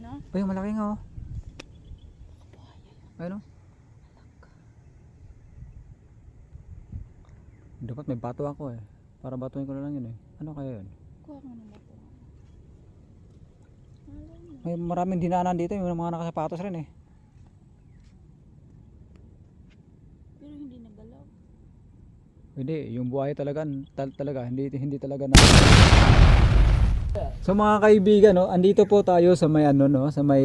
no? Ay, malaki nga oh. Ayun oh. Dapat may bato ako eh. Para batuin ko na lang yun eh. Ano kaya yun? Kuha ka naman po. May maraming dinaanan dito, yung mga nakasapatos rin eh. Pero hindi nagalaw. Hindi, yung buhay talaga, talaga hindi talaga na. So mga kaibigan, no, andito po tayo sa may ano no, sa may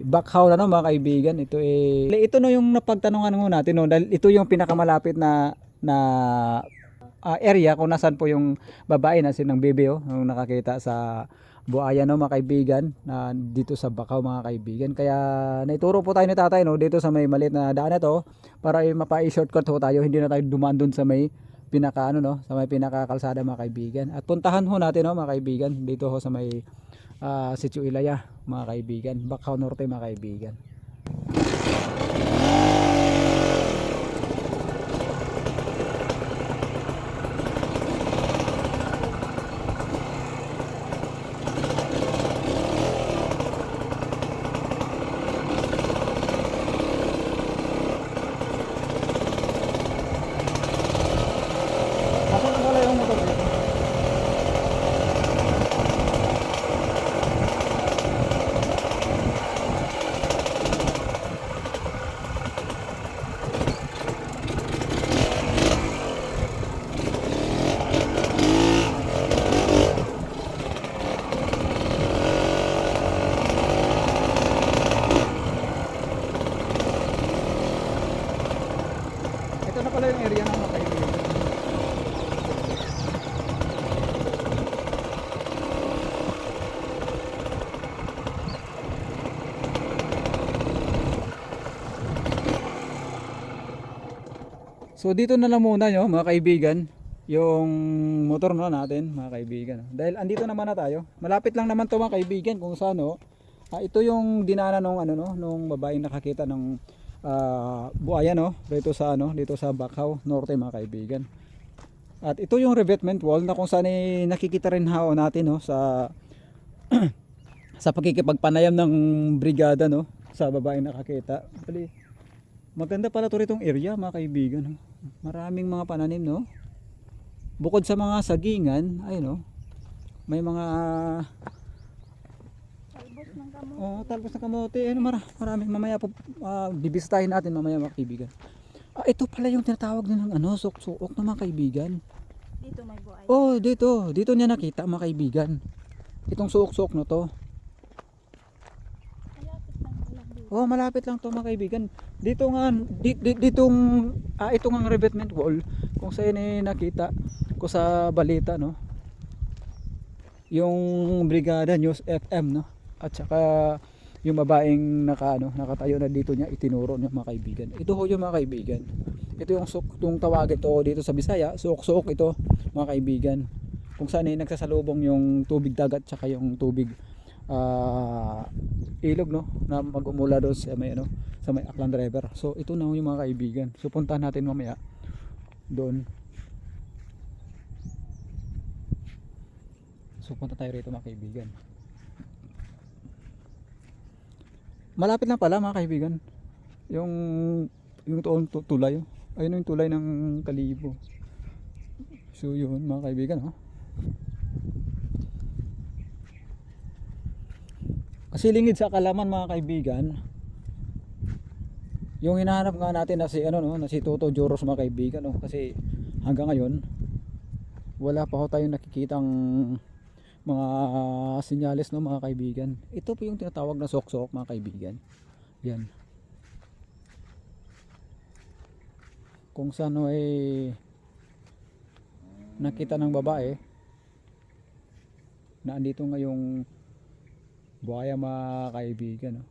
backhow na no mga kaibigan. Ito no yung napagtanungan mo natin no, dahil ito yung pinakamalapit na area kung nasaan po yung babae na sinang bebe oh, yung nakakita sa buhaya no mga kaibigan na dito sa backhow mga kaibigan. Kaya naituro po tayo ni tatay no dito sa may maliit na daan na to para mapa-shortcut ho tayo, hindi na tayo dumaan dun sa may pinaka ano no, sa may pinakakalsada mga kaibigan. At puntahan ho natin no mga kaibigan dito ho sa may Sitio Ilaya mga kaibigan, Backhow Norte mga kaibigan. Pasok na pala yung motor dito. Ito na pala yung area ng mga kaibigan. So dito na lang muna nyo mga kaibigan yung motor na natin mga kaibigan. Dahil andito naman na tayo. Malapit lang naman to mga kaibigan kung saan no. Ito yung dinaanan nung ano no, nung babaeng nakakita ng buhaya no dito sa ano, dito sa Backhow Norte mga kaibigan. At ito yung revetment wall na kung saan nakikita rin hao natin no sa sa pagkikipagpanayam ng brigada no sa babaeng nakakita. Bali, maganda pala to ritong area mga kaibigan no? Maraming mga pananim no. Bukod sa mga sagingan ay no, may mga Talbos ng kamote. talbos ng kamote. Ano maraming mamaya po bibisitahin natin mamaya mga kaibigan. Ito pala yung tinatawag nilang ano, suok-suok na mga kaibigan. Dito may buhay. Oh, dito niya nakita mga kaibigan. Itong suok-suok na to. Malapit lang pala dito. Oh, malapit lang to mga kaibigan. Dito nga ditong ito nga revetment wall kung saan nakita ko sa balita no. Yung Brigada News FM no. At saka yung babaeng nakatayo na dito niya itinuro niya mga kaibigan. Ito ho yung mga kaibigan. Ito yung yung tawagin to dito sa Bisaya, suok-suok ito mga kaibigan. Kung saan nagsasalubong yung tubig dagat saka yung tubig ilog no na mag-umula doon sa may ano sa may Aklan River. So ito na yung mga kaibigan. So puntahan natin mamaya doon. So punta tayo rito mga kaibigan. Malapit lang pala mga kaibigan. Yung tulay. Ayun yung tulay ng Kalibo. So yun mga kaibigan oh. Kasi lingid sa Kalaman mga kaibigan, yung hinahanap nga natin na si ano no, na si Toto Joros mga kaibigan no, kasi hanggang ngayon wala pa ho tayong nakikitang mga senyales no mga kaibigan. Ito po yung tinatawag na sok-sok mga kaibigan. Yan. Kung saan ay nakita ng babae na andito nga yung buhaya mga kaibigan no?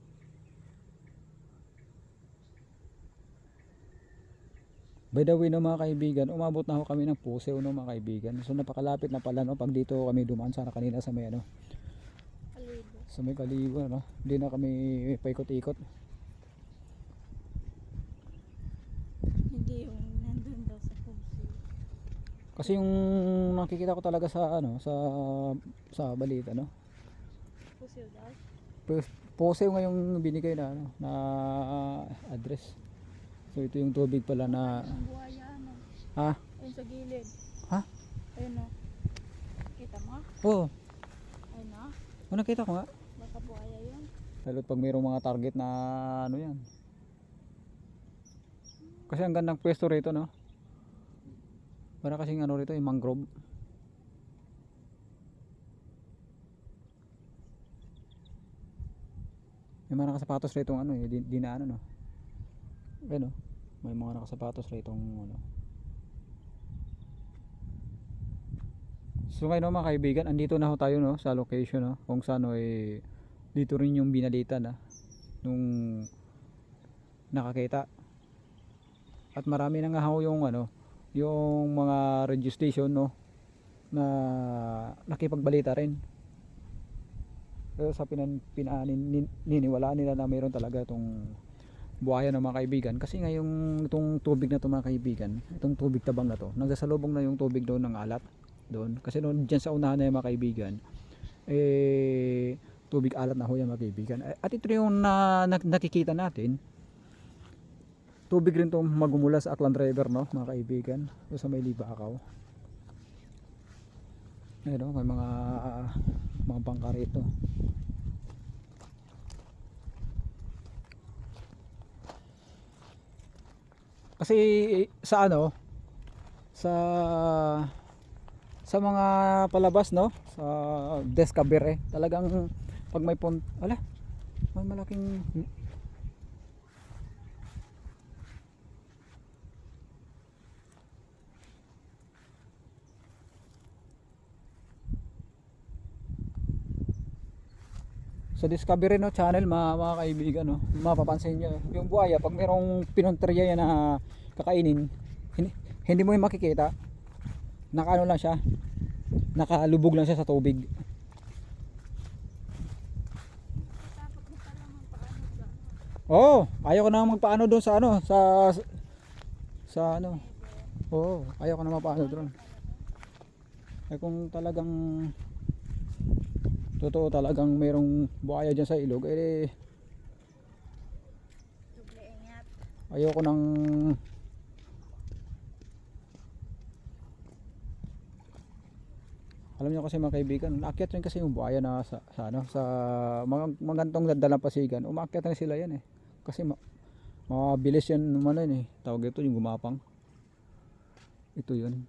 By the way no mga kaibigan, umabot na ho kami ng Puseo no mga kaibigan. So napakalapit na pala no pag dito kami dumaan sana kanina sa may ano Kalibo. sa may Kalibo no. Hindi na kami paikot-ikot. Hindi yung nandun daw sa puso. Kasi yung nakikita ko talaga sa ano sa balita no. Puso daw? Poseo nga yung binigay na ano, na address. So ito yung tubig pala na Ang buhaya ano. ha? Ayun sa gilid. Ha? Ayun o. Kita mo? Oo. Ayun o. Nakita ko nga. Baka buhaya yun. Lalo pag mayroong mga target na ano yan. Kasi ang gandang pwesto rito, no? Para kasing ano rito, yung mangrove. May mga nakasapatos rito ano, di na ano, no? Ayun, no? May mga nakasapatos rito ano. So ngayon, no, mga kaibigan, andito na ho tayo, no, sa location, no, kung saan dito rin yung binalita na nung nakakita. At marami na nga ho yung ano, yung mga radio station, no, na nakipagbalita rin. Pero sa pinaniniwalaan nila na mayroon talaga itong buhaya ng mga kaibigan, kasi nga yung itong tubig na ito mga kaibigan, itong tubig tabang na to, nagsasalubong na yung tubig doon ng alat doon, kasi doon dyan sa unahan na yung mga kaibigan tubig alat na ho yung mga kaibigan. At ito yung nakikita natin, tubig rin to magumula sa Aklan River, no, mga kaibigan, so sa may Libakaw. Ayun, no, may mga bangka rito. Kasi sa ano, sa mga palabas, no, sa Discovery, talagang pag may ala, may malaking sa Discovery, no, channel, mga kaibigan, no, mapapansin nyo yung buhaya pag merong pinunterya yan na kakainin, hindi mo yung makikita, nakaano lang siya, nakalubog lang siya sa tubig. Takot mo pa lang ang paano dyan. Oo, ayaw ko na magpaano doon sa ano, sa ano. Oo, ayaw ko na magpaano doon. Eh kung talagang totoo talagang mayroong buhaya dyan sa ilog, Duble ingat. ayaw ko nang alam niyo kasi mga kaibigan, naakyat rin kasi yung buhaya na sa ano, sa mga gantong dalang pasigan, umaakyat na sila yan kasi mabilis yan naman yan tawag ito yung gumapang, ito yun.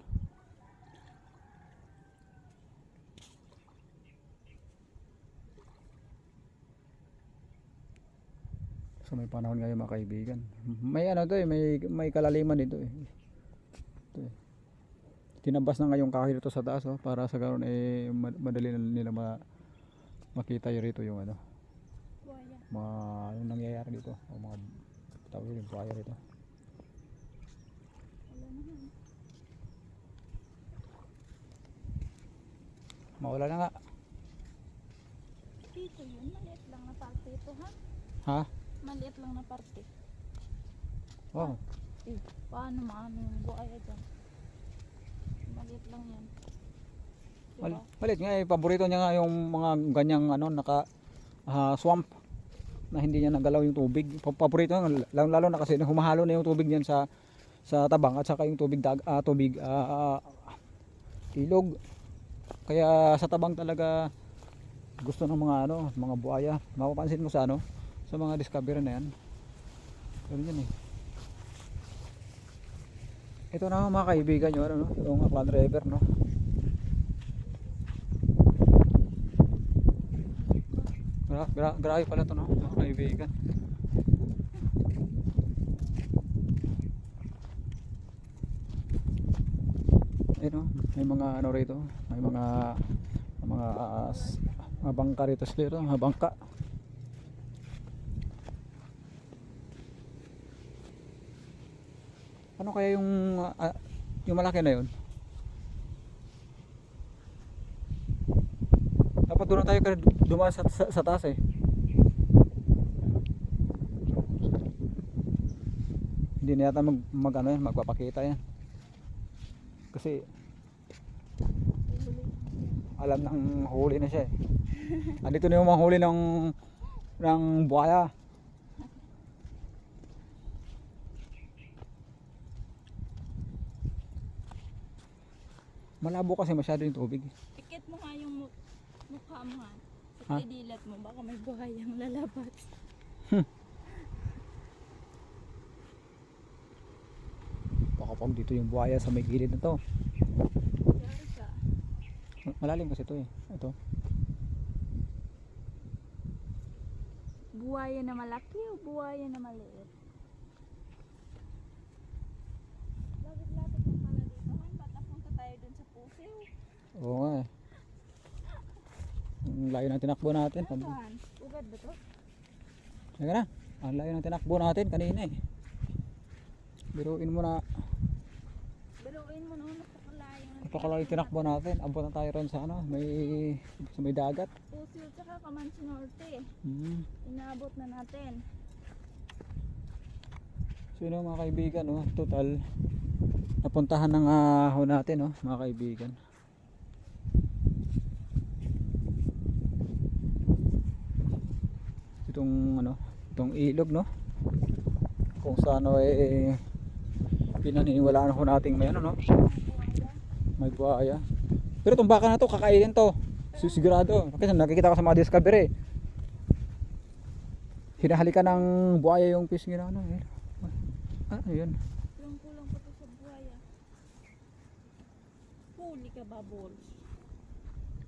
So may panahon ngayon mga kaibigan, may ano to may kalaliman ito ito tinabas na ngayong kahoy dito sa taas para sa ganoon madali na nila makita rito yung ano, Buhaya. mga anong nangyayari dito o mga tawag yung buhaya rito. Wala naman. Mawala na nga. Dito yun, maliit lang na parte ito ha. Ha? Maliit lang na parte. Oh. Paano maano yung buhaya dyan? Maliit lang yan. Diba? Malit nga paborito niya nga yung mga ganyang ano swamp na hindi niya nagalaw yung tubig. Paborito niya, lalo na kasi humahalo na yung tubig niyan sa tabang at saka yung tubig ilog. Kaya sa tabang talaga gusto ng mga ano, mga buhaya. Mapapansin mo sa ano, sa mga Discovery na yan. Ganun yan Ito na mga kaibigan nyo, ano, no? Yung Aklan River, no? Grabe pala ito, no? Mga kaibigan. Ayun, no? May mga ano rito, may mga bangka rito dito, mga bangka. Ano kaya yung malaki na yun? Dapat doon na tayo dumaan sa taas Hindi na yata magpapakita yan. Kasi alam nang huli na siya Andito na yung mga huli ng ng buhaya. Malabo kasi masyado yung tubig. Pikit mo nga yung mukha mo ha. Ha? Sa dilat mo, baka may buhayang lalabas. Baka pag dito yung buhaya sa may gilid na to. Yari ka. Malalim kasi to eh. Ito. Buhaya na malaki o buhaya na maliit? Lapit-lapit mo pala dito. Han, ba't napunta tayo dun sa pusiw? Oo nga eh. Ang layo ng tinakbo natin. Ano to, Han? Ugad ba to? Teka na. Ang layo ng tinakbo natin kanina eh. Biruin mo na. Biruin mo noon, napakalayo. Napakalayo yung tinakbo natin. Abot na tayo ron sa ano. Sa may dagat. Pusiw tsaka Camanche Norte. Inaabot na natin. So yun mga kaibigan, oh, total napuntahan ng ho natin, oh, mga kaibigan. Itong ilog, no? Kung saan pinaniniwalaan ho nating may ano, no? May buhaya. Pero itong baka na to, kakainin to. Sigurado. Kasi nakikita ko sa mga discovery. Hinahalikan ng buhaya yung fish nila, ano, eh. Ano yun? Kulang-kulang pa to sa buhaya. Huli ka ba, balls?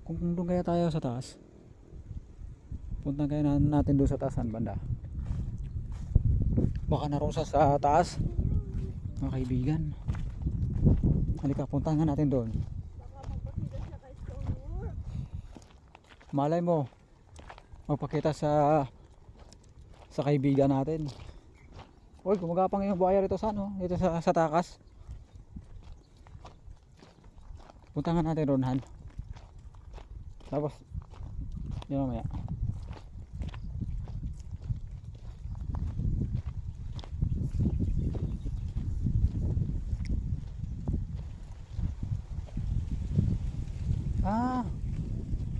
Kung doon kaya tayo sa taas, punta kaya natin doon sa taasan banda. Baka naroon sa taas, mga kaibigan. Halika, punta nga natin doon. Baka magpakita siya kay Stonewall. Malay mo, magpakita sa kaibigan natin. Uy, gumagapang yung buhaya rito sa ano, dito sa takas. Punta nga natin doon, Han. Tapos, yun mamaya.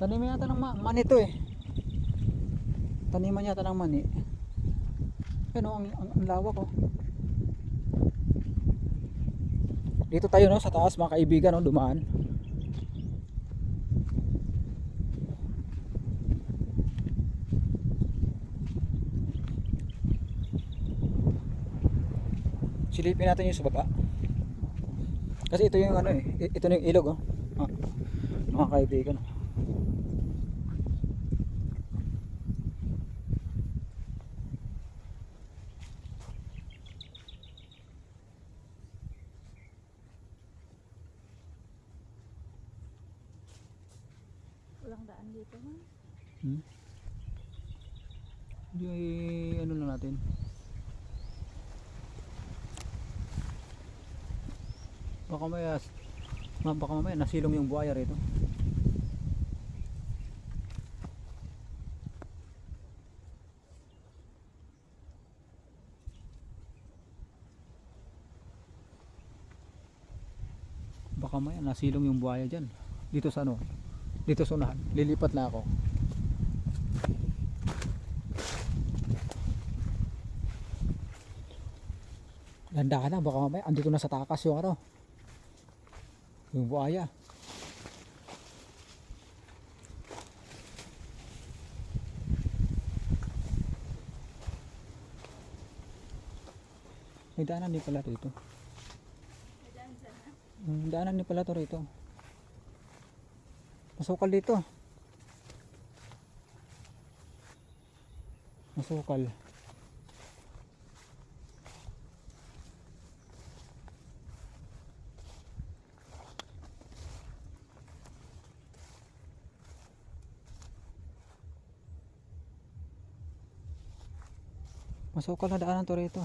Taniman yata ng mani to eh. Taniman yata ng mani. Ano, ang lawak oh. Dito tayo no, sa taas mga kaibigan, no, dumaan. Silipin natin yung sa baba. Kasi ito yung ano eh, ito na yung ilog oh. Mga kaibigan. Walang daan dito, ha? Hindi ano lang natin. Baka mamaya nasilong yung buhaya rito. Baka mamaya nasilong yung buhaya dyan. Dito sa ano? Dito sa unahan. Lilipat na ako. Landahan na, baka mamaya andito na sa takas yung ano, yung buhaya. May daanan din pala rito. May daan dyan, ha? Daanan din pala to rito. Masukal dito. Masukal. Masukal na daanan to rito.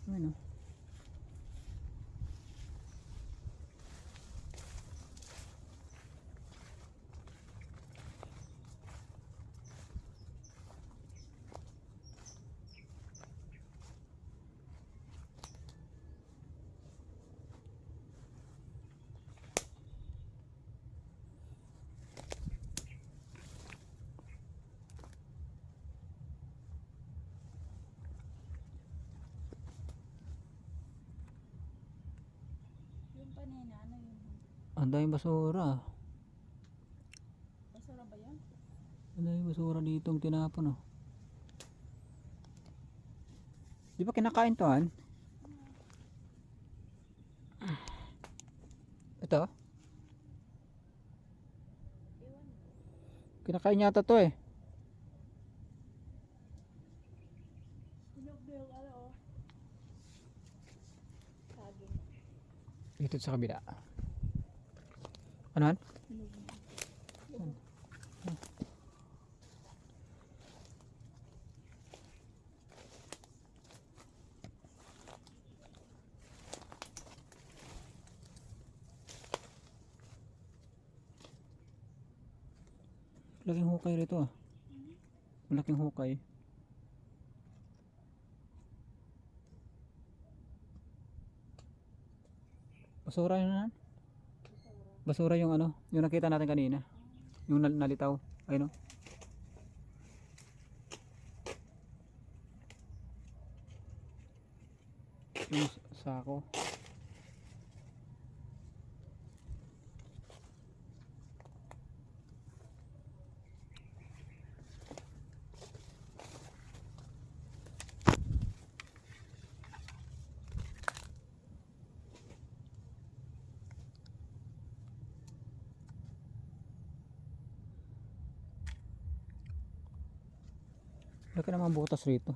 Ano? kanina, ano yun? Ang daming basura. Basura ba yun? Ang daming basura dito ang tinapon oh. Di ba kinakain to Han? Ito? Ewan ko. Kinakain yata to eh. Hinog na yung ano oh. Saging. Dito sa kabila. Ano Han? Hinog na. Malaking hukay rito ah. Malaking hukay. Basura yun Han? Basura yung ano, yung nakita natin kanina. Yung nalitaw. Ayun oh. Yung sako. Laki naman butas rito.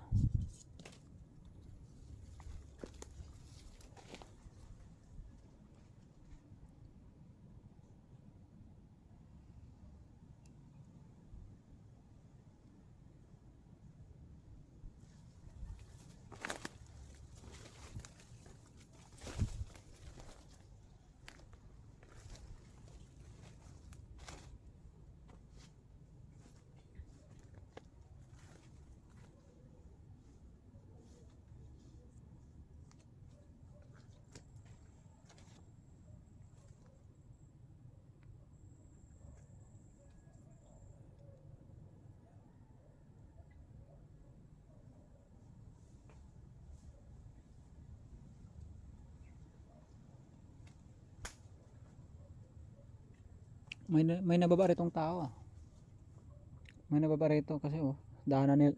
May nababa ritong tao ah. May nababa rito kasi oh, daanan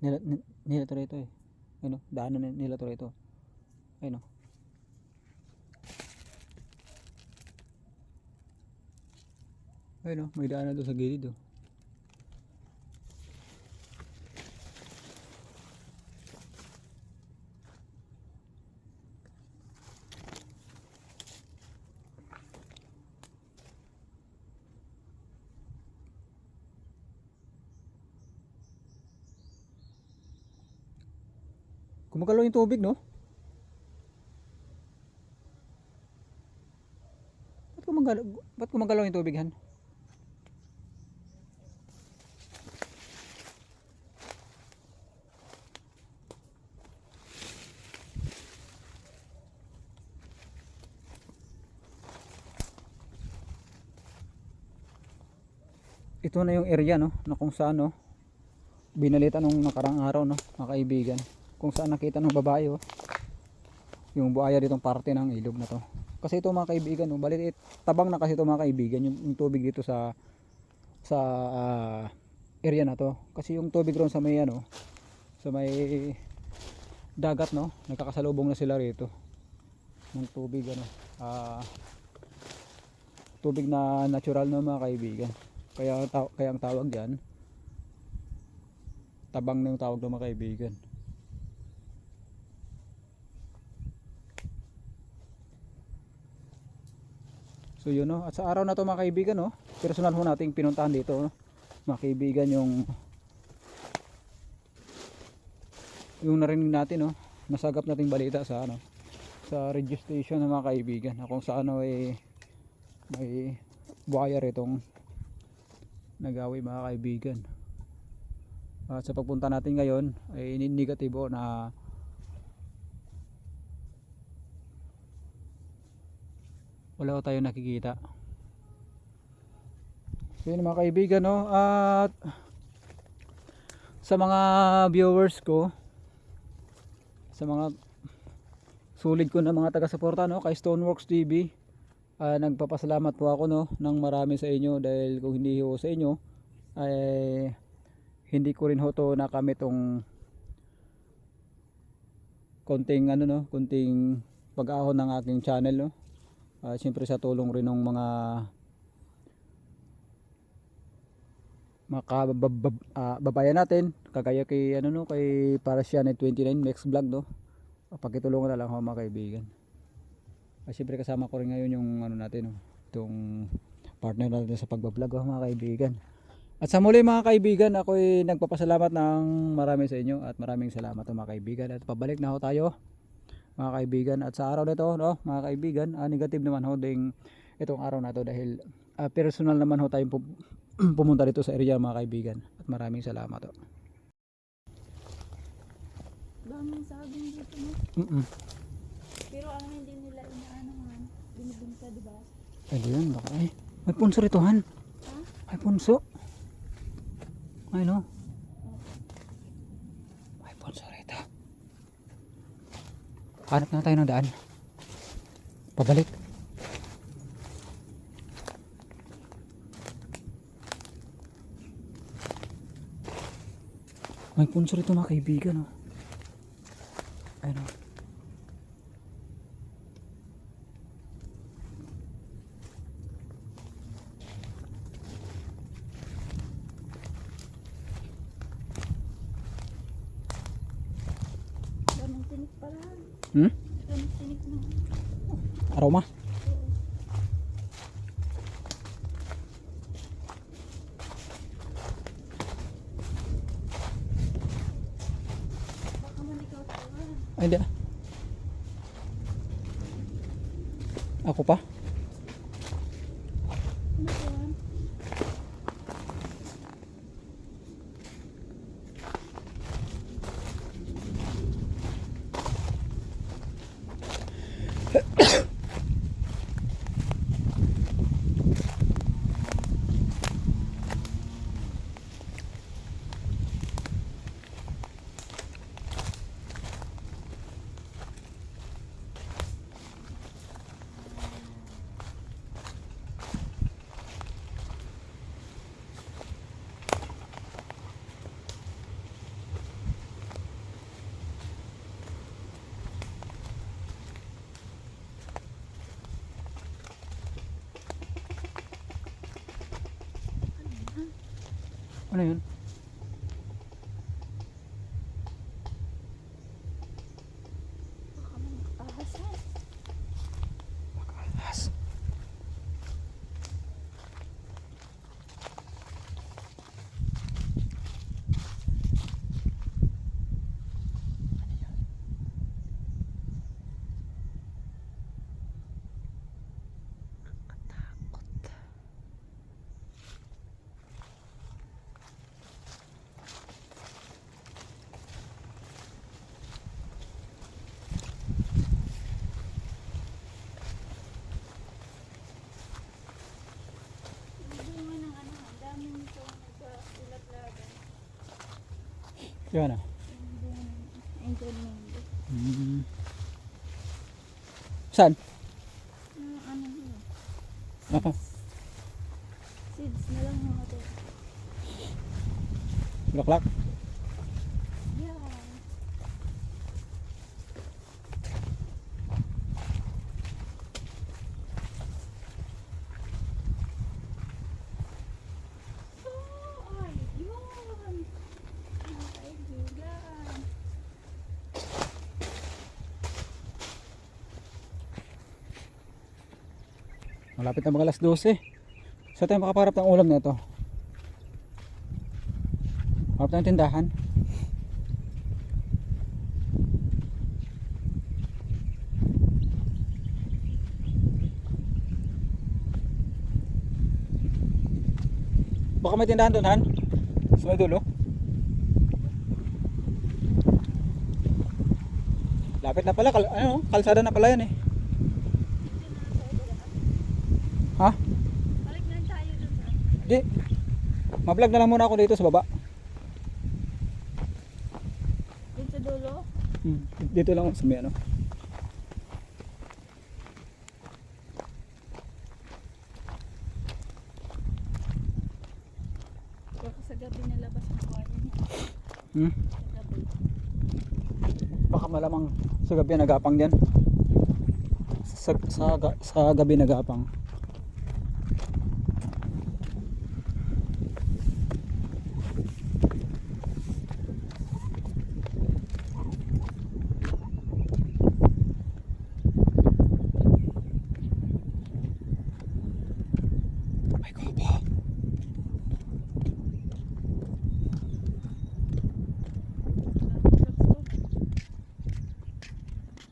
nila to rito eh. Ayun oh, daanan nila to rito. Ayun oh. Ayun oh, may daanan doon sa gilid oh. Gumagalaw yung tubig no? Ba't gumagalaw yung tubig Han? Ito na yung area no, na kung saan no, binalita nung nakarang araw no, mga kaibigan. Kung saan nakita ng babae oh, yung buhaya ditong parte ng ilog na to. Kasi ito mga kaibigan no, balit tabang na kasi ito mga kaibigan yung tubig dito sa area na to. Kasi yung tubig ron sa may ano, sa may dagat no, nagkakasalubong na sila rito ng tubig ano, tubig na natural no mga kaibigan. Kaya ang tawag diyan tabang na yung tawag ng mga kaibigan. So yun no, at sa araw na to mga kaibigan no, personal ho nating pinuntahan dito no, mga kaibigan, yung narinig natin no, nasagap nating balita sa ano, sa radio station ng mga kaibigan na kung saan ay may buhaya ritong nagawi mga kaibigan. At sa pagpunta natin ngayon ay negatibo na wala tayo nakikita. So yun mga kaibigan no, at sa mga viewers ko, sa mga sulit ko na mga taga-suporta no kay Stoneworks TV, nagpapasalamat po ako, no, ng marami sa inyo, dahil kung hindi ho sa inyo ay hindi ko rin ho to nakamit tong konting ano, no, konting pag-ahon ng aking channel, no. Siyempre sa tulong rin ng mga babayan natin, kagaya kay ano, no, kay Parasianite 29 Max Vlog, no. Pakitulungan na lang ho mga kaibigan. Siyempre kasama ko rin ngayon yung ano natin, no, itong partner natin sa pagbablog, mga kaibigan. At sa muli mga kaibigan, ako'y nagpapasalamat ng marami sa inyo at maraming salamat mga kaibigan. At pabalik na ho tayo mga kaibigan. At sa araw na ito, no, mga kaibigan, negative naman ho ding itong araw na to, dahil personal naman ho tayong pumunta dito sa area mga kaibigan. At maraming salamat ho. Daming saging dito, no? Pero ang hindi nila inaanohan, binibinta, di ba? Ay, yun, baka ay. May punso rito, Han. Ha? May punso. Ay, no. May punso rito. Hanap na tayo ng daan. Pabalik. May punso rito mga kaibigan, oh. Ay, no. Daming tinik pala. Daming tinik na. Aroma. Baka man ikaw tawa. Ay, hindi. Ako pa? Ano yan? Ano yun? Baka man ahasan. Makalas. Bunga ng ano, ang daming ito nagka-ulat-lagan. Yan ah. Yung bunga ng angel mango. Saan? Yung ano yun. Ah, Seeds na lang mga ito. bulaklak. Yeah. Oh, ay, yun. Mga kaibigan. Malapit na mga alas 12. Saan tayo makaparap ng ulam na ito? Harap ng tindahan. Baka may tindahan doon, Han? Sa may dulo? Lapit na pala, kalsada na pala yan eh. Ha? Balik na tayo dun sa Di. Ma-vlog na lang muna ako dito sa baba. dun sa dulo. Dito lang sa may ano. Hmm? Gabi. Baka malamang sa gabi nagapang dyan. Sa gabi nagapang. Ay ko po.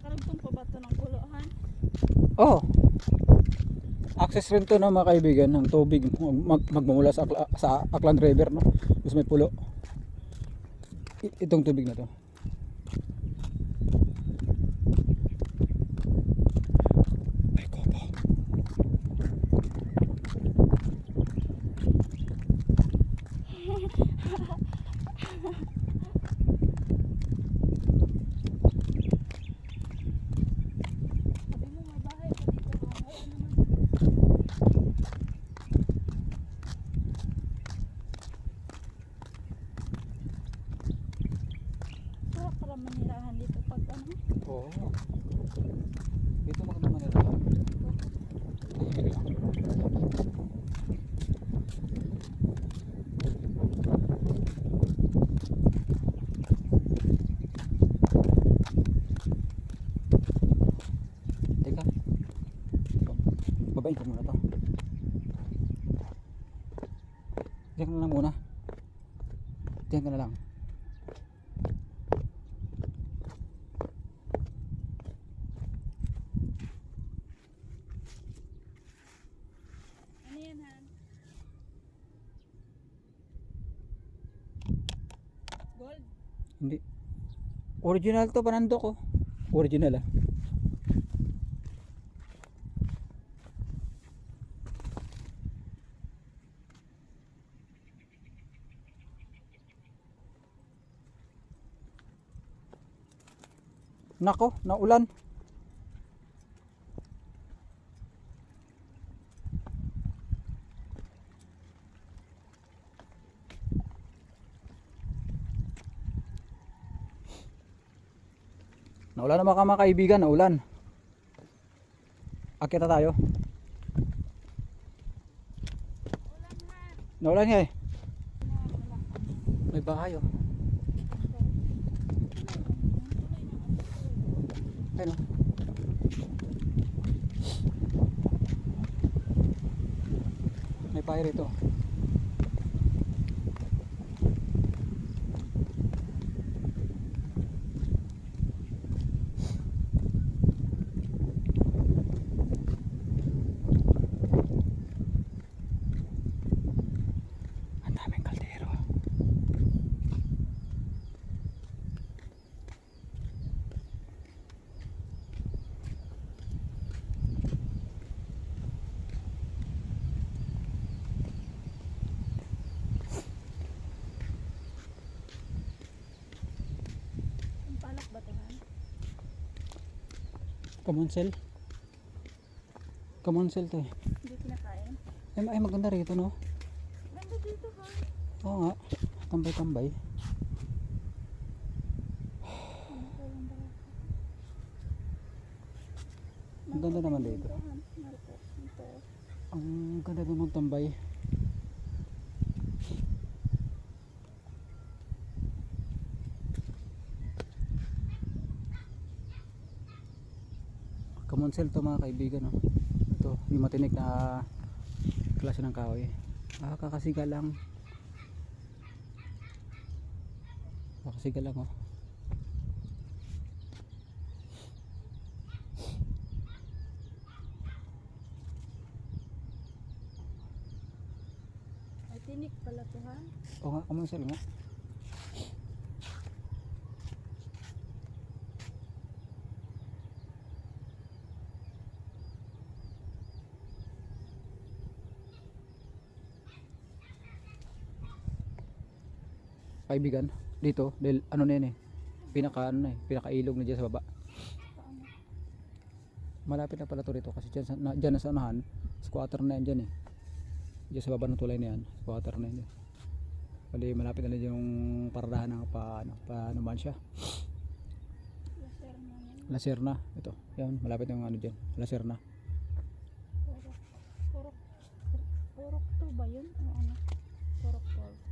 Karagtong pa ba ito ng puluhan? Oh. Access rin to no mga kaibigan ng tubig magmumula sa Aklan River no. Tapos may pulo. Itong tubig na to. Ay ko po. Sabi mo may bahay pa dito. Wala naman. Sarap para manirahan dito pag ano. Oo. Dito maganda manila. Teka. Babain ko muna to. Diyan ka na lang muna. Diyan ka na lang. Ano yan, Han? Gold? Hindi. Original to panando ko. Original ah. Nako, naulan. Naulan na mga kaibigan, naulan. Akita tayo. Naulan nga eh. May bahay oh. Ayun oh. May bahay rito. Ang daming kaldero. Ang palak ba ito, Han? Kamonsel. Kamonsel to eh. Hindi kinakain? Ay maganda rito no. Ganda dito, Han. Oo nga. Tambay-tambay. Ano ko yung barako? Ang ganda naman dito. Han. Marco. Ito. Ang ganda din magtambay. Kamonsel to mga kaibigan no. Ito yung matinik na klase ng kahoy. Kakasiga lang. Kakasiga lang oh. Ay, tinik pala ito, Han. Oo nga, kamonsel nga. Kaibigan, dito, dahil ano na yun eh. Pinaka-ilog na dyan sa baba. Paano? Malapit na pala to rito kasi dyan na sa unahan, squatter na yan dyan eh. Dyan sa baba ng tulay na yan, squatter na yan. Bali malapit na din yung paradahan ng pa ano man siya. Laser na yan. Laserna. Ito. Yan, malapit na yung ano diyan. Laserna. Purok. Purok. Purok to ba yun? O ano? Purok to.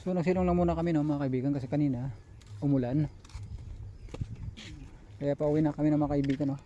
So nagsilong lang muna kami no mga kaibigan kasi kanina umulan. Kaya pauwi na kami ng mga kaibigan no.